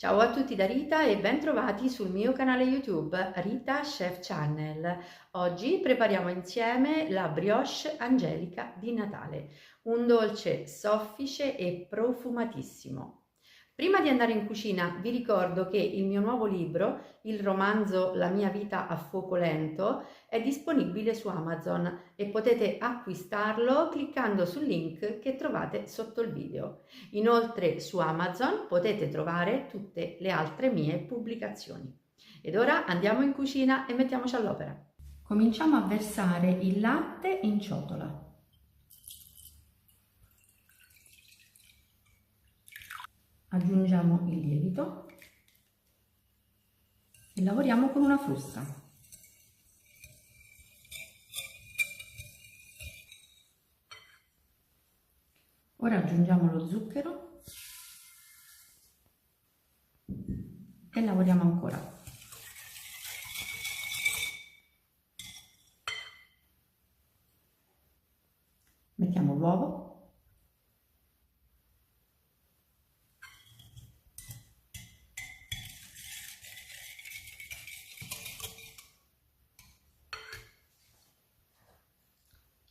Ciao a tutti da Rita e ben trovati sul mio canale YouTube Rita Chef Channel. Oggi prepariamo insieme la brioche angelica di Natale, un dolce soffice e profumatissimo. Prima di andare in cucina vi ricordo che il mio nuovo libro, il romanzo La mia vita a fuoco lento, è disponibile su Amazon e potete acquistarlo cliccando sul link che trovate sotto il video. Inoltre su Amazon potete trovare tutte le altre mie pubblicazioni. Ed ora andiamo in cucina e mettiamoci all'opera. Cominciamo a versare il latte in ciotola. Aggiungiamo il lievito e lavoriamo con una frusta. Ora aggiungiamo lo zucchero e lavoriamo ancora. Mettiamo l'uovo.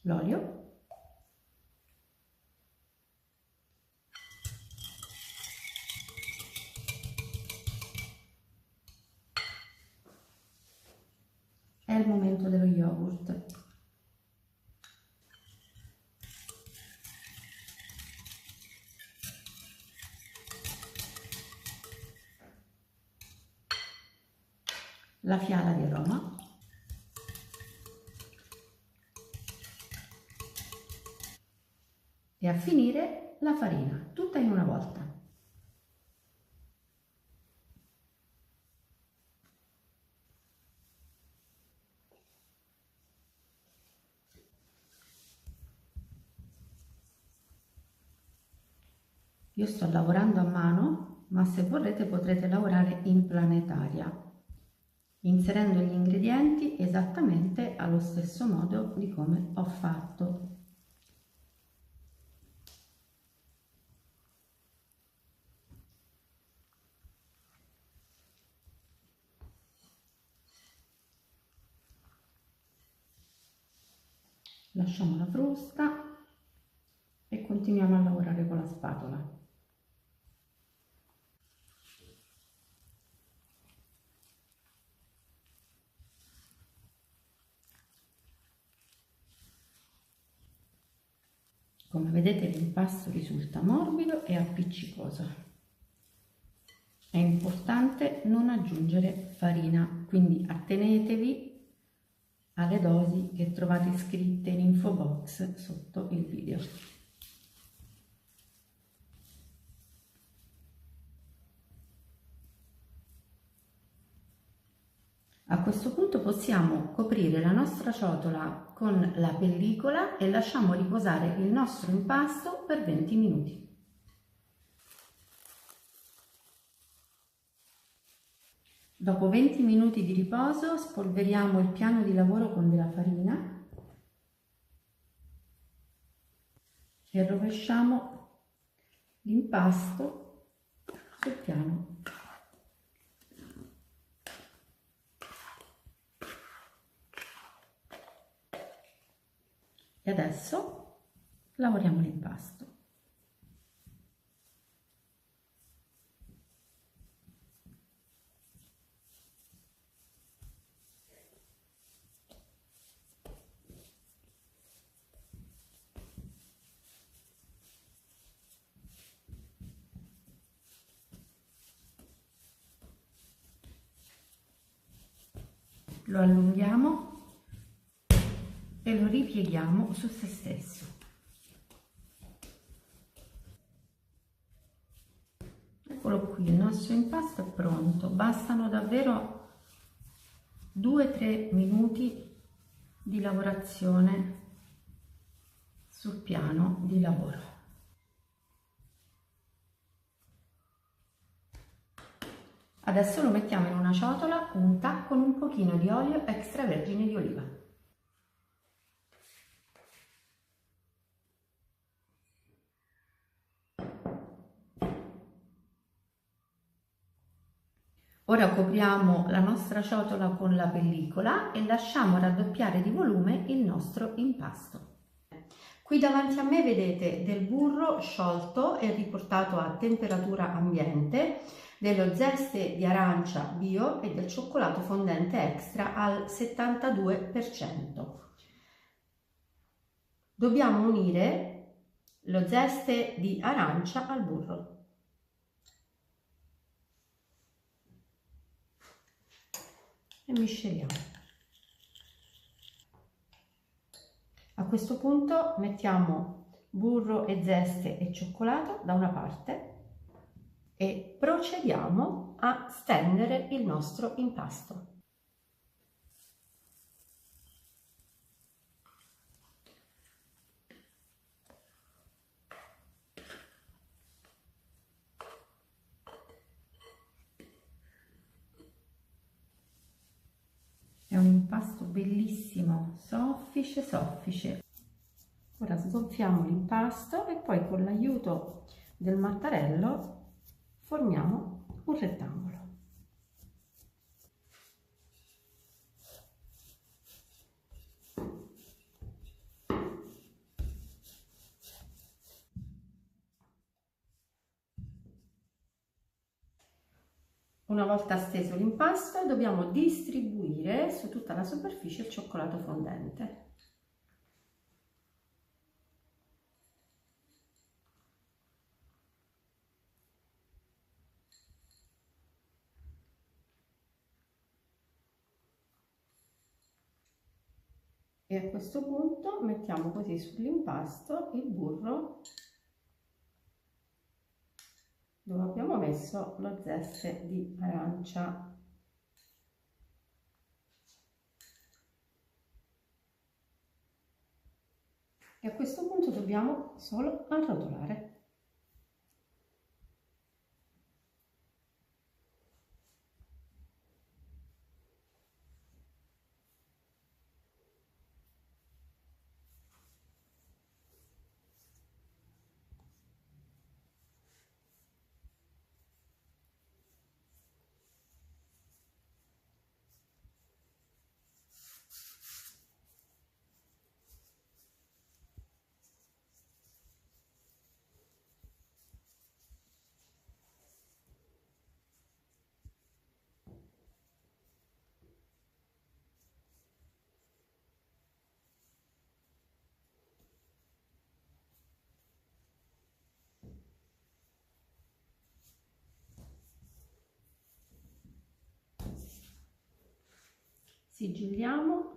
L'olio. È il momento dello yogurt. La fiala di aroma. E a finire la farina, tutta in una volta. Io sto lavorando a mano, ma se vorrete potrete lavorare in planetaria, inserendo gli ingredienti esattamente allo stesso modo di come ho fatto. Lasciamo la frusta e continuiamo a lavorare con la spatola. Come vedete l'impasto risulta morbido e appiccicoso. È importante non aggiungere farina, quindi attenetevi alle dosi che trovate scritte in info box sotto il video. A questo punto possiamo coprire la nostra ciotola con la pellicola e lasciamo riposare il nostro impasto per 20 minuti. Dopo 20 minuti di riposo spolveriamo il piano di lavoro con della farina e rovesciamo l'impasto sul piano. E adesso lavoriamo l'impasto. Lo allunghiamo e lo ripieghiamo su se stesso. Eccolo qui, il nostro impasto è pronto, bastano davvero 2-3 minuti di lavorazione sul piano di lavoro. Adesso lo mettiamo in una ciotola unta con un pochino di olio extravergine di oliva. Ora copriamo la nostra ciotola con la pellicola e lasciamo raddoppiare di volume il nostro impasto. Qui davanti a me vedete del burro sciolto e riportato a temperatura ambiente, dello zeste di arancia bio e del cioccolato fondente extra al 72%. Dobbiamo unire lo zeste di arancia al burro. E misceliamo. A questo punto mettiamo burro e zeste e cioccolato da una parte e procediamo a stendere il nostro impasto. È un impasto bellissimo, soffice soffice. Ora sgonfiamo l'impasto e poi con l'aiuto del mattarello formiamo un rettangolo. Una volta steso l'impasto dobbiamo distribuire su tutta la superficie il cioccolato fondente. E a questo punto mettiamo così sull'impasto il burro dove abbiamo messo lo zeste di arancia. E a questo punto dobbiamo solo arrotolare. Sigilliamo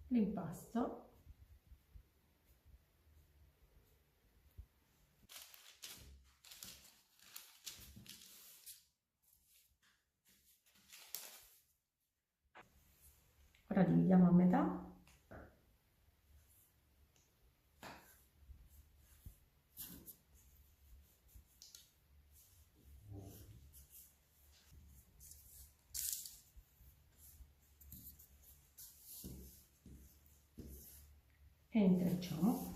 l'impasto . Ora dividiamo a metà . E intrecciamo .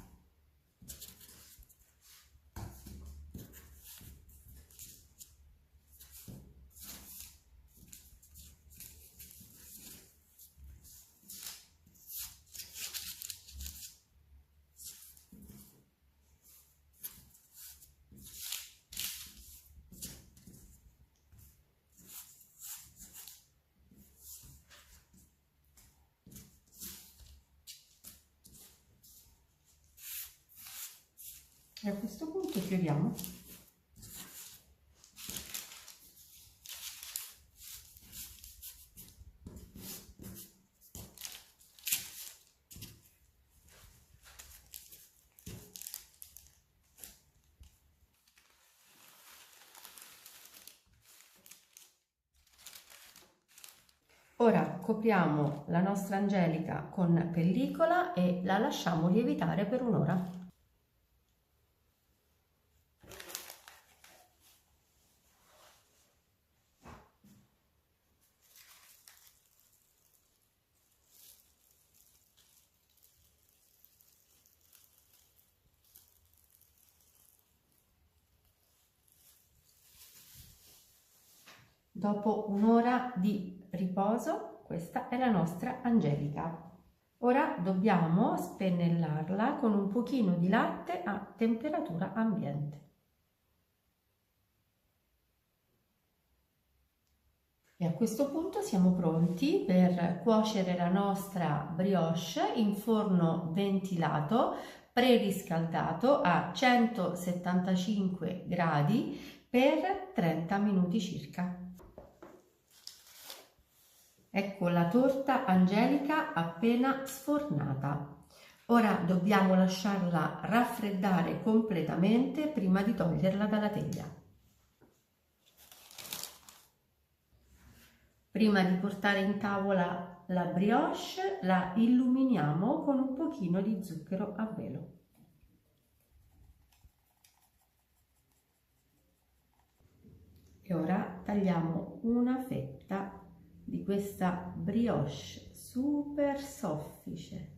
E a questo punto chiudiamo . Ora copriamo la nostra angelica con pellicola e la lasciamo lievitare per un'ora. Dopo un'ora di riposo, questa è la nostra Angelica. Ora dobbiamo spennellarla con un pochino di latte a temperatura ambiente. E a questo punto siamo pronti per cuocere la nostra brioche in forno ventilato, preriscaldato a 175 gradi per 30 minuti circa. Ecco la torta Angelica appena sfornata. Ora dobbiamo lasciarla raffreddare completamente prima di toglierla dalla teglia. Prima di portare in tavola la brioche la illuminiamo con un pochino di zucchero a velo. E ora tagliamo una fetta di questa brioche super soffice.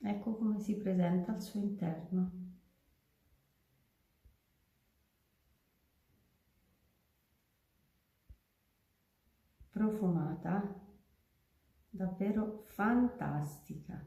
Ecco come si presenta al suo interno. Profumata, davvero fantastica.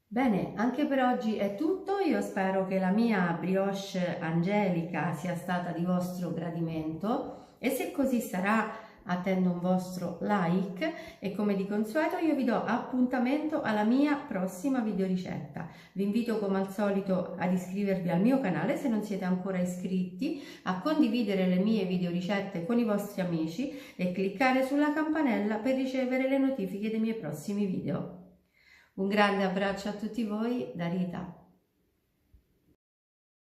Bene, anche per oggi è tutto. Io spero che la mia brioche Angelica sia stata di vostro gradimento e se così sarà attendo un vostro like e come di consueto io vi do appuntamento alla mia prossima videoricetta. Vi invito come al solito ad iscrivervi al mio canale se non siete ancora iscritti, a condividere le mie videoricette con i vostri amici e cliccare sulla campanella per ricevere le notifiche dei miei prossimi video. Un grande abbraccio a tutti voi da Rita.